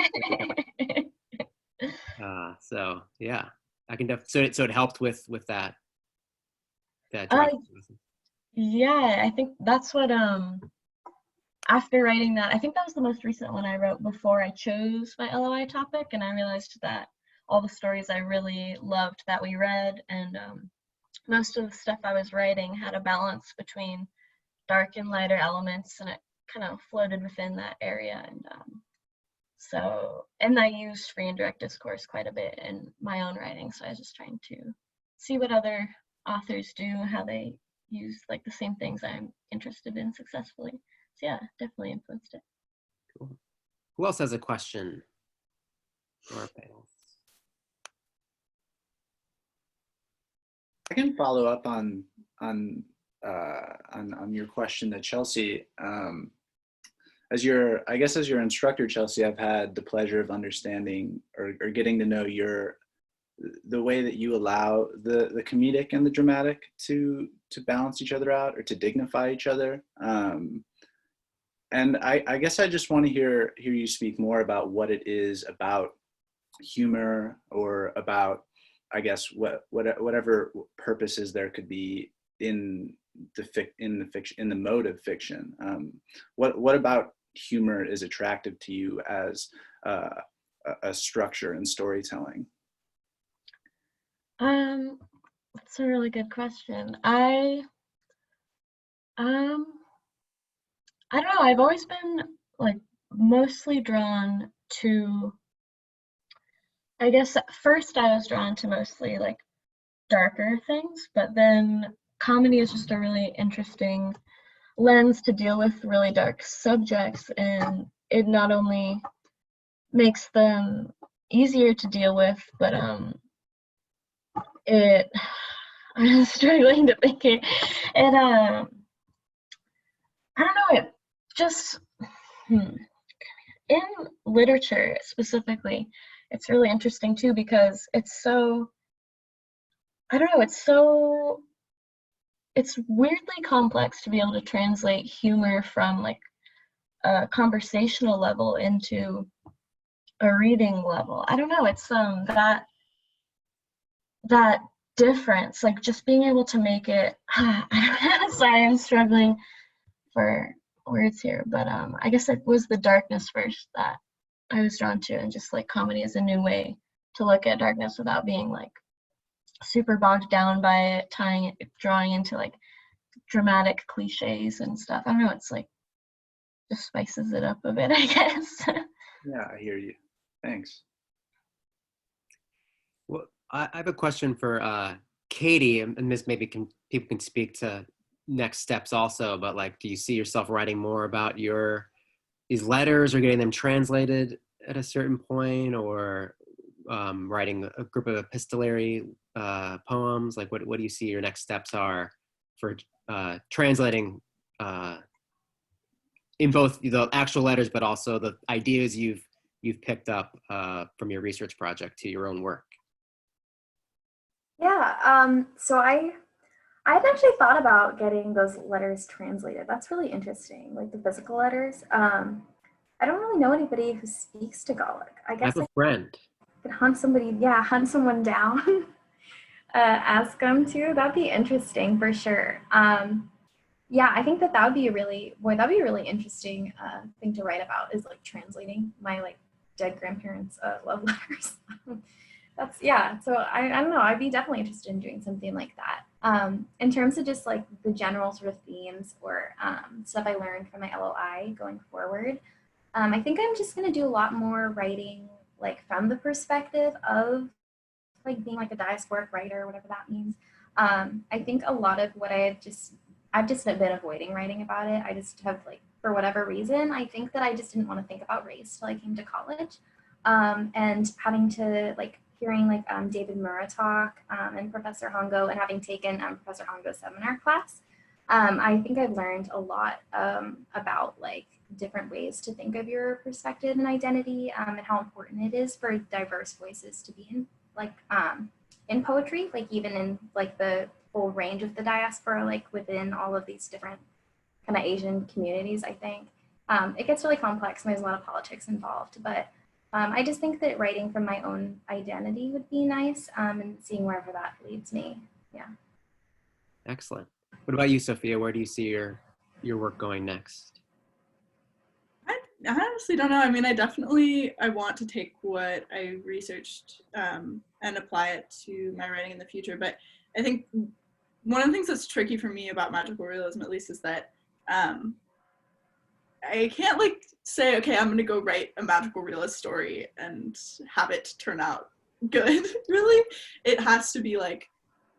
So yeah, I can so it helped with that Uh, drive. yeah, I think that's what after writing that, I think that was the most recent one I wrote before I chose my LOI topic, and I realized that all the stories I really loved that we read, and most of the stuff I was writing had a balance between dark and lighter elements, and it kind of floated within that area. And and I used free and direct discourse quite a bit in my own writing, so I was just trying to see what other authors do, how they use like the same things I'm interested in successfully. So yeah, definitely influenced it. Cool. Who else has a question for our panel? I can follow up on your question to Chelsea. As your instructor, Chelsea, I've had the pleasure of understanding or getting to know the way that you allow the comedic and the dramatic to balance each other out or to dignify each other. And I guess I just want to hear you speak more about what it is about humor, or about, I guess, whatever purposes there could be in the mode of fiction. What about humor is attractive to you as a structure in storytelling? That's a really good question. I don't know, I've always been like mostly drawn to, I guess at first I was drawn to mostly like darker things, but then comedy is just a really interesting lens to deal with really dark subjects, and it not only makes them easier to deal with, but I'm struggling to think it I don't know, it just in literature specifically, it's really interesting too, because it's so, I don't know, it's weirdly complex to be able to translate humor from like a conversational level into a reading level. I don't know, it's that difference, like just being able to make it, I don't know, sorry, I'm struggling for words here, but I guess it was the darkness first that I was drawn to, and just like comedy is a new way to look at darkness without being like super bogged down by it, drawing into like dramatic cliches and stuff. I don't know, it's like just spices it up a bit, I guess. Yeah, I hear you. Thanks. Well, I have a question for Katie, and this maybe people can speak to next steps also, but like, do you see yourself writing more about these letters, or getting them translated at a certain point, or writing a group of epistolary poems? Like, what do you see your next steps are for translating in both the actual letters, but also the ideas you've picked up from your research project to your own work? Yeah, so I had actually thought about getting those letters translated. That's really interesting, like the physical letters. I don't really know anybody who speaks Tagalog. I I guess have a friend. could hunt someone down, ask them to. That'd be interesting for sure. Yeah, I think that would be a really interesting thing to write about, is like translating my like dead grandparents' love letters. So I don't know, I'd be definitely interested in doing something like that. In terms of just like the general sort of themes or stuff I learned from my LOI going forward, I think I'm just going to do a lot more writing like from the perspective of like being like a diasporic writer, whatever that means. I think a lot of what I've just been avoiding writing about it. I just have like, for whatever reason, I think that I just didn't want to think about race till I came to college. And having to like hearing like David Murrah talk and Professor Hongo, and having taken Professor Hongo's seminar class, I think I've learned a lot about like different ways to think of your perspective and identity, and how important it is for diverse voices to be in poetry, like even in like the full range of the diaspora, like within all of these different kind of Asian communities. I think it gets really complex and there's a lot of politics involved, but I just think that writing from my own identity would be nice, and seeing wherever that leads me. Yeah. Excellent. What about you, Sophia? Where do you see your work going next? I honestly don't know. I mean, I want to take what I researched and apply it to my writing in the future. But I think one of the things that's tricky for me about magical realism, at least, is that I can't like say, okay, I'm gonna go write a magical realist story and have it turn out good. Really, it has to be like,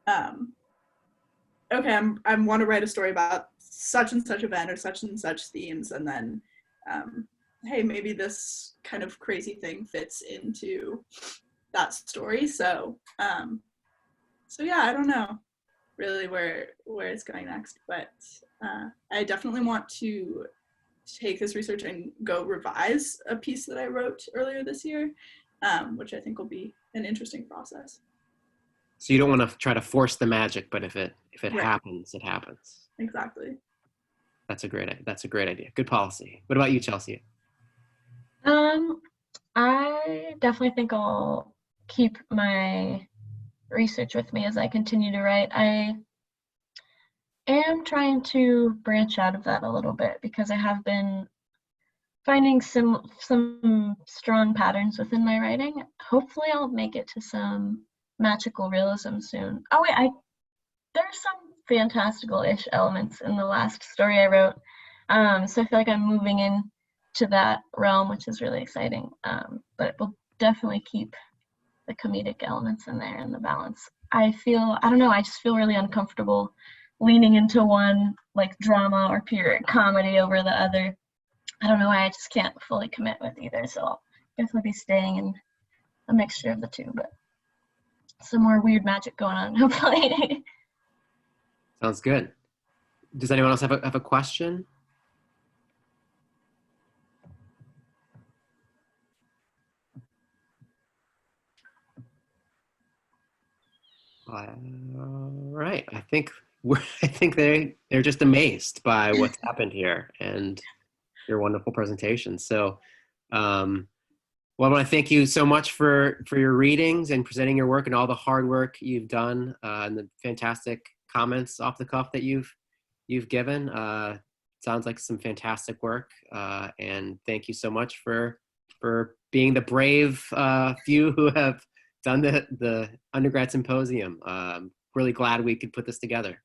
okay, I want to write a story about such and such event or such and such themes, and then hey, maybe this kind of crazy thing fits into that story. So yeah, I don't know really where it's going next, but I definitely want to take this research and go revise a piece that I wrote earlier this year, which I think will be an interesting process. So you don't want to try to force the magic, but if it Right. happens, it happens. Exactly. That's a great idea. Good policy. What about you, Chelsea? I definitely think I'll keep my research with me as I continue to write. I am trying to branch out of that a little bit because I have been finding some strong patterns within my writing. Hopefully I'll make it to some magical realism soon. Oh wait, there's some fantastical-ish elements in the last story I wrote. So I feel like I'm moving in to that realm, which is really exciting. But it will definitely keep the comedic elements in there and the balance. I don't know, I just feel really uncomfortable leaning into one like drama or pure comedy over the other. I don't know why, I just can't fully commit with either. So I'll definitely be staying in a mixture of the two, but some more weird magic going on, hopefully. Sounds good. Does anyone else have a question? All right. I think they're just amazed by what's happened here and your wonderful presentation. So, well, I want to thank you so much for your readings and presenting your work and all the hard work you've done and the fantastic comments off the cuff that you've given. Sounds like some fantastic work, and thank you so much for being the brave few who have done the undergrad symposium. Really glad we could put this together.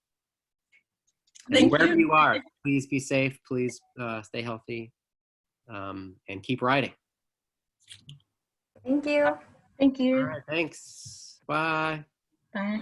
And Thank wherever you. you are, please be safe. Please stay healthy, and keep writing. Thank you. Thank you. All right, thanks. Bye. Bye.